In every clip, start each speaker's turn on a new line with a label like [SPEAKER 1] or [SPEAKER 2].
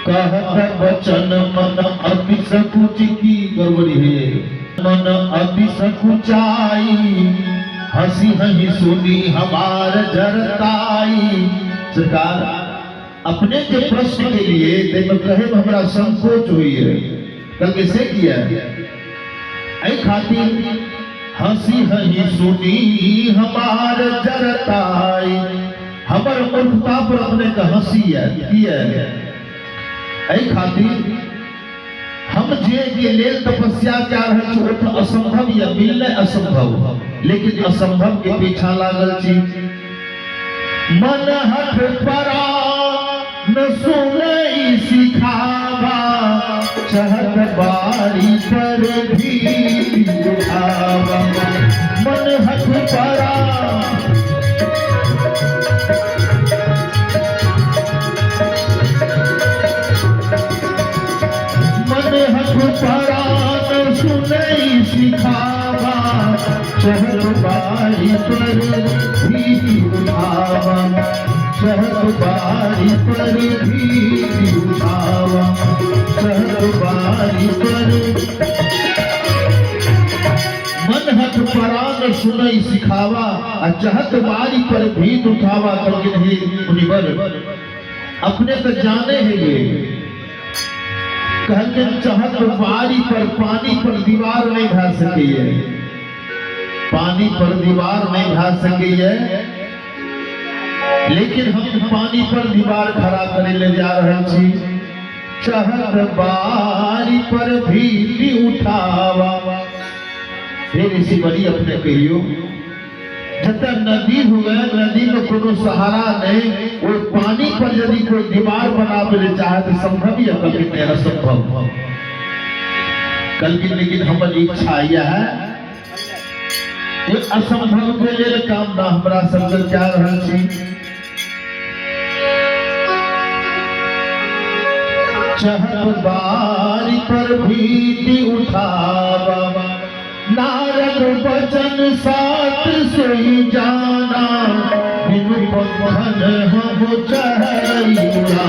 [SPEAKER 1] कहत बचन मन अति सकुच की गौरी है, मन अति सकुचाई, हंसी हंसी सुनी हमार जरताई। सरकार अपने के प्रश्न के लिए तेन कहे हमरा संकोच हुई है, कल कैसे किया ऐ खातिर हंसी हंसी सुनी हमार जरताई। हमर मूर्खता पर अपने का हंसी है ऐ खातिर हम जे लेल तपस्या क्या रहे छोट असंभव या मिलने असंभव, लेकिन असंभव के पीछा लागल छी। मन हठ परा न सुनई सिखावा, चहत बारी पर भी उठावा। मन हठ परा परान सुनई सिखावा, चहत बारी पर भी उठावा। चहत बारी पर भी उठावा, चहत बारी पर। मन हथ परान सुनई सिखावा, चहत बारी पर भी उठावा। करके नहीं मुनिवर अपने तो जाने हैं ये कहते चहत बारी पर पानी पर दीवार नहीं ढा सकी है, पानी पर दीवार नहीं ढा सकी है, लेकिन हम पानी पर दीवार खड़ा करे ले जा रहे छी। चहत बारी पर भी उठावा। फिर इसी बड़ी अपने कहियो जब नदी हुए, नदी में कोनो सहारा नहीं, वो पानी पर यदि कोई दीवार बनावे चाहे तो संभव या कल की असंभव। कल की लेकिन हमारी इच्छा यह है ये असंभव के लिए काम ना हमरा सब क्या रहल छी। चहत बारी पर भी उठावा, नारद बचन साथ सोई जाना, बिनु पवन हम चढ़ैया।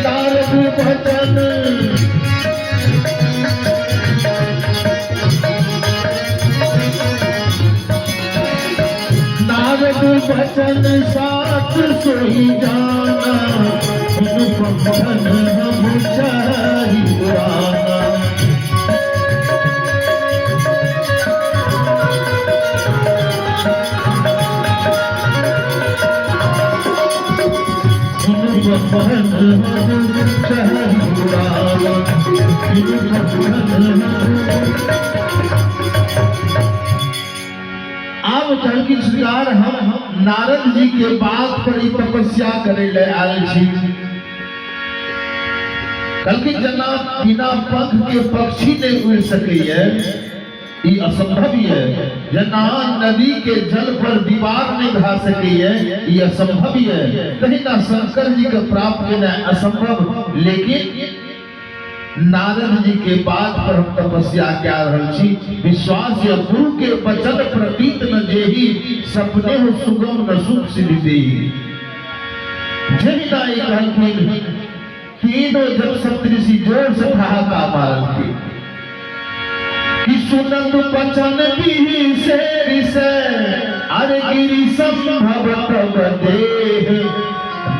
[SPEAKER 1] नारद बचन नारद बचन साथ सोई जाना, बिनु पवन हम चढ़ैया। अब चल की सरकार हम नारद जी के बात पर ही तपस्या करे ले आए छी। कल की जना बिना पंख के पक्षी नहीं उड़ सके है, ये असंभव है। जना नदी के जल पर दीवार नहीं ढा सके है, ये असंभव है। कहीं ना शंकर जी का प्राप्त लेना असंभव, लेकिन नारद जी के बात पर हम तपस्या क्या रही छी। विश्वास या गुरु के वचन प्रतीत न जेही, सपने हो सुगम न सुख सिद्धि देही। जहिना एक तीनों जब सप्तऋषि जोर से ठहाका मारन कि सुनत बचन भी से अरे गिरी संभव तब देह।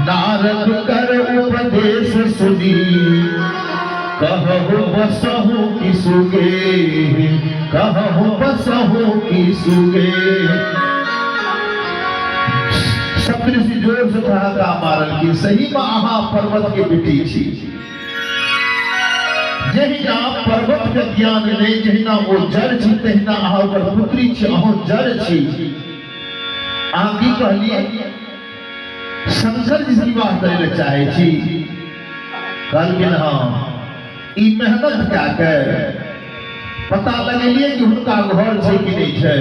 [SPEAKER 1] नारद कर उपदेश सुनी, कहु बसहु की सुगे, कहु बसहु की सुगे। सप्तऋषि जोर से ठहाका मारन की सही में अहाँ पर्वत के बेटी छी। जहिना पर्वत के ज्ञान नहीं, जहिना वो जड़ छी, तहिना अहाँ ओकर पुत्री छी, अहाँ जड़ छी। अहाँ की कहलिए शंकर जी से विवाह करे ले चाहे छी। कहलिए हाँ, ई मेहनत क्या के पता लगेलिए कि उनका घर छै कि नहीं छै,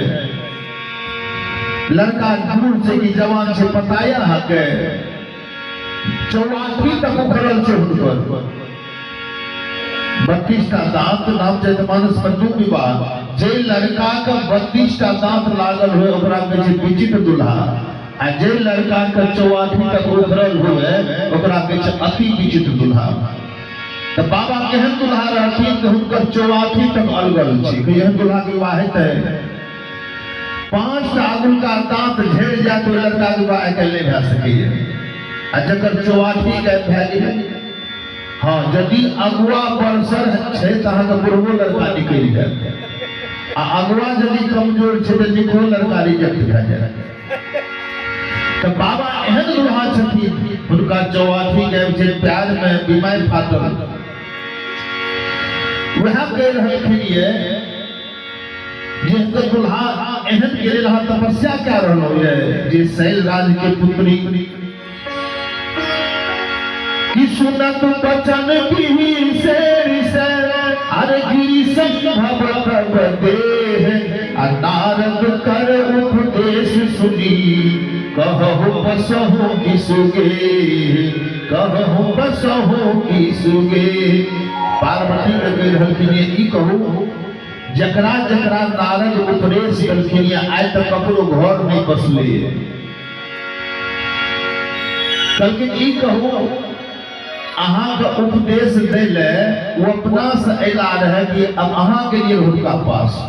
[SPEAKER 1] लड़का दूर से कि जवान से पताया हके 84 तक उखड़ल छै हुनकर। 32 टा दांत नाम चैतमानस पंचम विवाह जे लड़का का 32 टा दांत लागल हो ओकरा कहै छै विचित्र दुल्हा। आ जे लड़का के 84 तक उभरल हुए ओकरा कहै छै अति विचित्र दुल्हा। तो बाबा केहन दुल्हा रहथिन तो हुनकर 84 तक अलगल छै कि एहन दुल्हा के विवाह हेतै। 5 आगुल का दांत झड़ जाए तो लड़का के विवाह अकेले भए सकैए। आ जकर 84 के भए गेलै, हाँ यदि अगुआ बरसर छै तो अहाँके बुढ़बो लड़का निकलि जायत। आ अगुआ यदि कमजोर छै तो निको लड़का रिजेक्ट भए जायत। तो बाबा एहन दुल्हा छथिन हुनका 84 के छै, प्यार में बीमार फाटल। वह कह रहलखिन ये जे दुल्हा एहन के रहा तपस्या क्या रहलो ये जे शैल राज के पुत्री कि सुनत बचन की से अरे गिरी संभव देह आ नारद कर उपदेश सुनी कहु बसहु किसुगे कहु बसहु किसुगे। पार्वती के कह रहलखिन ई कहू जकरा जकरा नारद उपदेश कलखिन आइ तक ककरो घर नहीं बसले। कहलखिन ई कहू अहाँ के उपदेश दै ले वो अपना से अला रहे कि अब अहाँ के लिए हुनका पास।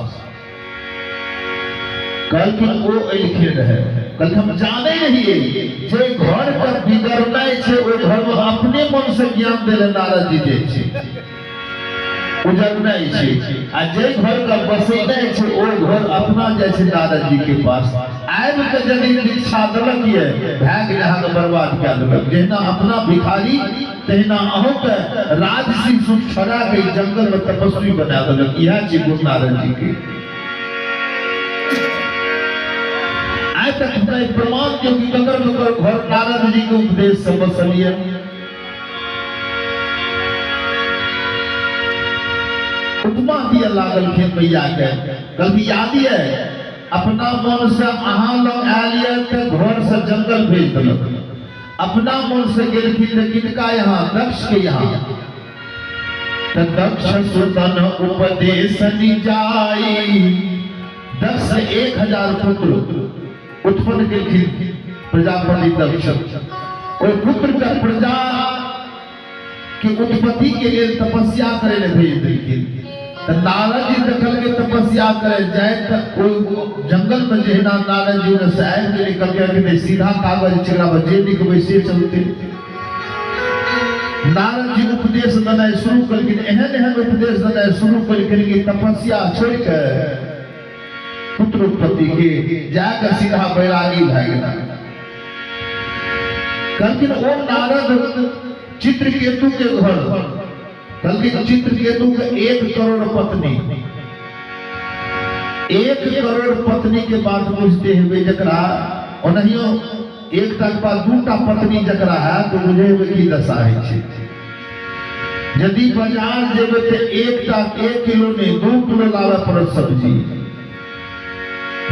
[SPEAKER 1] कहलखिन वो अलिखे रहे, कहलखिन हम जाने रहिए जे घर का बिगड़नाइ छै ओ घर में अपने मन से ज्ञान देले नारद जी दै छै उजड़नाइ छै। आ जे घर का बसेनाइ छै ओ घर अपना जाइ छै नारद जी के पास। आबि के यदि दीक्षा देलक ये भए गेल अहाँके बर्बाद कए देलक। जहिना अपना भिखारी तहिना अहूँ के राजसी सुख छोड़ा के जंगल में तपस्वी बना देलक। इएह छै गुरु नारद जी के। आइ तक हमरा प्रमाण दियौ कि ककर घर नारद जी के उपदेश से बसलिए। उपमा दिए लागलखिन मैया के, कहलखिन याद ये अपना मन से अहाँ लोग आलिए तो घर से जंगल भेज देलक। अपना मन से गेलखिन किनका यहाँ दक्ष के यहाँ। तो दक्ष सुतन उपदेश जाई दक्ष 1000 पुत्र उत्पन्न केलखिन प्रजापति दक्ष। और पुत्र का प्रजा की उत्पत्ति के लिए तपस्या करे ले भेज देलखिन। नारद जी देखल के तपस्या करे जाए तो जंगल में जहिना नारद जी ने साहब के निकल के सीधा कागज चिड़ा बजे लिखबे से चलते। नारद जी उपदेश देना शुरू करके एहन एहन उपदेश देना शुरू करके कि तपस्या छोड़ के पुत्र उत्पत्ति के जाकर सीधा बैरागी भए गेला। कहलखिन ओ नारद चित्रकेतु के घर, कहलखिन चित्रकेतु के 1 करोड़ पत्नी, 1 करोड़ पत्नी के बात बुझते हुए जकरा ओनहियो एक तक बाद 2टा पत्नी जकरा है तो बुझे हुए की दशा है। यदि बाजार जेबे तो 1 किलो नहीं 2 किलो लावे पड़त सब्जी।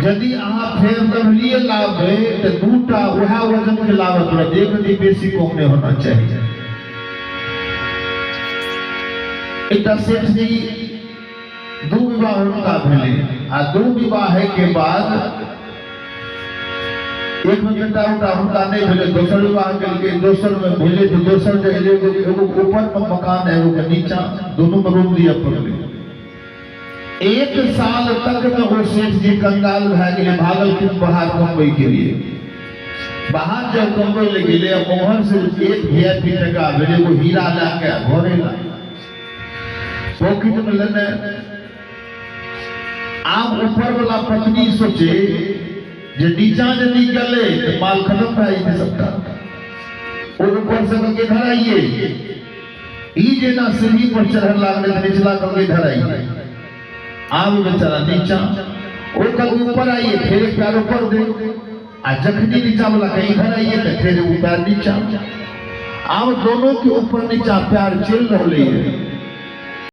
[SPEAKER 1] यदि अहाँ फेर दबलिए लावे तो 2टा वह वजन के लावे पड़त, एक दिन बेसी कम नहीं होना चाहिए। एक सेठ जी 2 विवाह उनका भेले आ 2 विवाह के बाद एक में बेटा उनका नहीं भेले, दोसर विवाह के दोसर में भेले तो दोसर जगह एगो ऊपर में मकान है एगो नीचा, दोनों में रूम दिया पड़े। 1 साल तक में वो सेठ जी कंगाल भए गेले, भागलपुर बाहर कमबै के लिए। बाहर जब कमबै ले गेले ओहर से एक VIP टका भेले वो हीरा लाके घरे ला पॉकेट में लेने। आब ऊपर वाला पत्नी सोचे जे नीचा यदि गले तो माल खत्म भए जेतै सबटा। और ऊपर से के इधर आइए ई जेना सीढ़ी पर चढ़ लागले निचला के इधर आइए। आब बेचारा नीचा ओ कल ऊपर आइए फिर पैर ऊपर दे आ जखनी नीचा वाला कहीं इधर आइए तो फिर ऊपर नीचा। आब दोनों के ऊपर नीचा पैर चल रहे हैं।